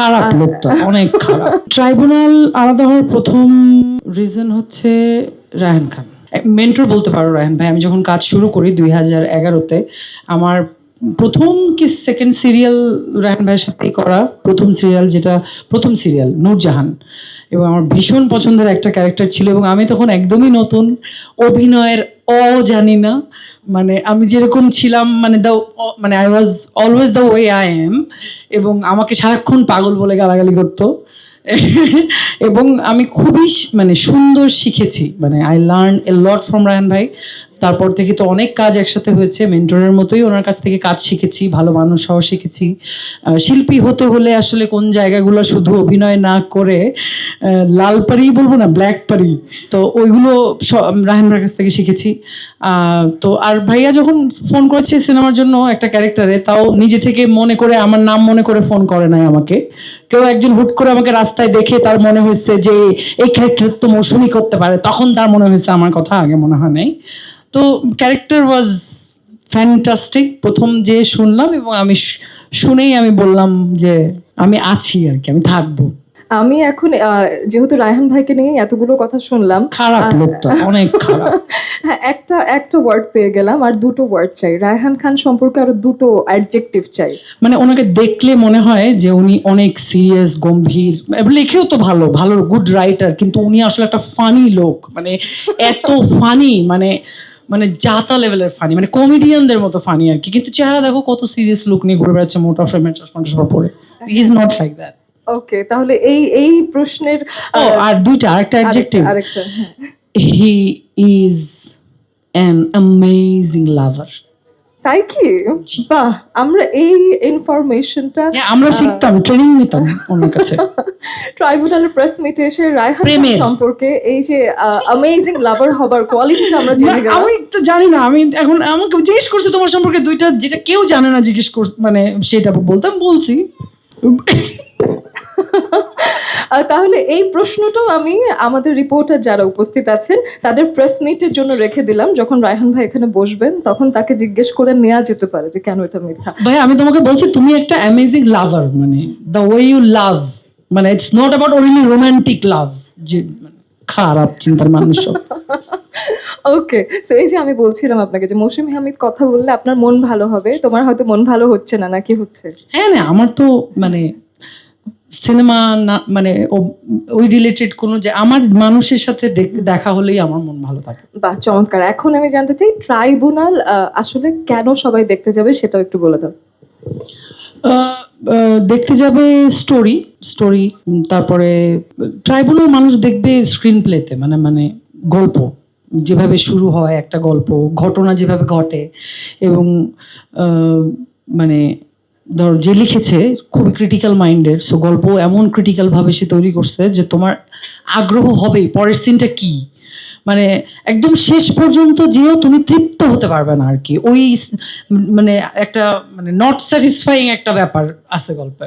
খারাপ লোকটা, অনেক খারাপ। ট্রাইব্যুনাল আলাদা হওয়ার প্রথম রিজন হচ্ছে রায়হান খান। মেন্টর বলতে পারো রায়হান ভাই। আমি যখন কাজ শুরু করি 2011-তে, আমার প্রথম কি সেকেন্ড সিরিয়াল রায়হান ভাইয়ের সাথেই করা, প্রথম সিরিয়াল নূরজাহান, এবং আমার ভীষণ পছন্দের একটা ক্যারেক্টার ছিল। এবং আমি তখন একদমই নতুন, অভিনয়ের জানি না, মানে আমি যেরকম ছিলাম, মানে I was always the way I am, এবং আমাকে সারাক্ষণ পাগল বলে গালাগালি করতো। এবং আমি খুবই মানে সুন্দর শিখেছি, মানে I learn a lot from Raihan ভাই। তারপর থেকে তো অনেক কাজ একসাথে হয়েছে, মেন্টরের মতোই ওনার কাছ থেকে কাজ শিখেছি, ভালো মানুষ হওয়া শিখেছি। শিল্পী হতে হলে আসলে কোন জায়গাগুলো শুধু অভিনয় না করে লাল পারি বলবো না, ব্ল্যাক পারি, তো ওইগুলো রায়হান ভাইয়ের কাছ থেকে শিখেছি। তো আর ভাইয়া যখন ফোন করেছে সিনেমার জন্য একটা ক্যারেক্টারে, তাও নিজে থেকে মনে করে, আমার নাম মনে করে ফোন করে নাই আমাকে। কেউ একজন হুট করে আমাকে রাস্তায় দেখে তার মনে হয়েছে যে এই ক্যারেক্টার তো মৌসুমী করতে পারে, তখন তার মনে হয়েছে, আমার কথা আগে মনে হয় নাই। তো ক্যারেক্টার ওয়াজ ফ্যান্টাস্টিক প্রথম যে শুনলাম, এবং আমি শুনেই আমি বললাম যে আমি আছি আর কি, আমি থাকবো। আমি এখন যেহেতু রায়হান ভাইকে নিয়ে এতগুলো কথা শুনলাম, খারাপ লোকটা, অনেক খারাপ। হ্যাঁ, একটা ওয়ার্ড পেয়ে গেলাম, আর দুটো ওয়ার্ড চাই রায়হান খান সম্পর্কে, আরো দুটো অ্যাডজেক্টিভ চাই। মানে ওনাকে দেখলে মনে হয় যে উনি অনেক সিরিয়াস, গম্ভীর, লিখেও তো ভালো ভালো গুড রাইটার, কিন্তু উনি আসলে একটা ফানি লোক, মানে এত ফানি, মানে জাতা লেভেলের ফানি, মানে কমেডিয়ানদের মতো ফানি আর কি। কিন্তু চেহারা দেখো কত সিরিয়াস লুক নিয়ে ঘুরে বেড়াচ্ছে, মোটা ফ্রেমের চশমা পরে। He is not like that. Okay, তাহলে এই প্রশ্নের আর দুইটা, আরেকটা adjective, he is an amazing lover. তাই কি? বাহ, আমরা এই ইনফরমেশনটা আমরা শিখতাম, ট্রেনিং নিতাম ওনার কাছে। ট্রাইব্যুনালের প্রেস মিটে এসে রায়হান খান সম্পর্কে এই যে অ্যামেজিং লাভার হবার কোয়ালিটিটা আমরা জেনে গেলাম। আমি তো জানি না, আমি এখন আমাকে জিজ্ঞেস করছে তোমার সম্পর্কে দুইটা, যেটা কেউ জানে না, জিজ্ঞেস করছে, মানে সেটা বলছি। তাহলে এই প্রশ্নটাও আমি আমাদের রিপোর্টার যারা উপস্থিত আছেন তাদের প্রেস মিটের জন্য রেখে দিলাম। যখন রায়হান ভাই এখানে বসবেন তখন তাকে জিজ্ঞেস করে নেওয়া যেতে পারে যে কেন এটা মিথ্যা। ভাই আমি তোমাকে বলছি, তুমি একটা অ্যামেজিং লাভার, মানে দ্য ওয়ে ইউ লাভ, মানে it's not about only romantic লাভ, যে খারাপ চিন্তার মানুষ। ওকে, সো এই যে আমি বলছিলাম আপনাকে যে মৌসুমী হামিদ কথা বললে আপনার মন ভালো হবে, তোমার হয়তো মন ভালো হচ্ছে না, নাকি হচ্ছে? হ্যাঁ না, আমার তো মানে সিনেমা না, মানে ওই রিলেটেড কোনো, যে আমার মানুষের সাথে দেখা হলেই আমার মন ভালো থাকে। বাহ, চমৎকার। এখন আমি জানতে চাই ট্রাইব্যুনাল আসলে কেন সবাই দেখতে যাবে, সেটাও একটু বলে দাও। দেখতে যাবে স্টোরি, তারপরে ট্রাইব্যুনাল মানুষ দেখবে স্ক্রিন প্লেতে, মানে গল্প যেভাবে শুরু হয়, একটা গল্প ঘটনা যেভাবে ঘটে, এবং মানে ধর যে লিখেছে খুবই ক্রিটিক্যাল মাইন্ডের, সো গল্প এমন ক্রিটিক্যাল ভাবে সে তৈরি করছে যে তোমার আগ্রহ হবেই পরের সিনটা কি, মানে একদম শেষ পর্যন্ত যেও তুমি তৃপ্ত হতে পারবে না আর কি। ওই মানে একটা, মানে নট স্যাটিসফাইং একটা ব্যাপার আছে গল্পে।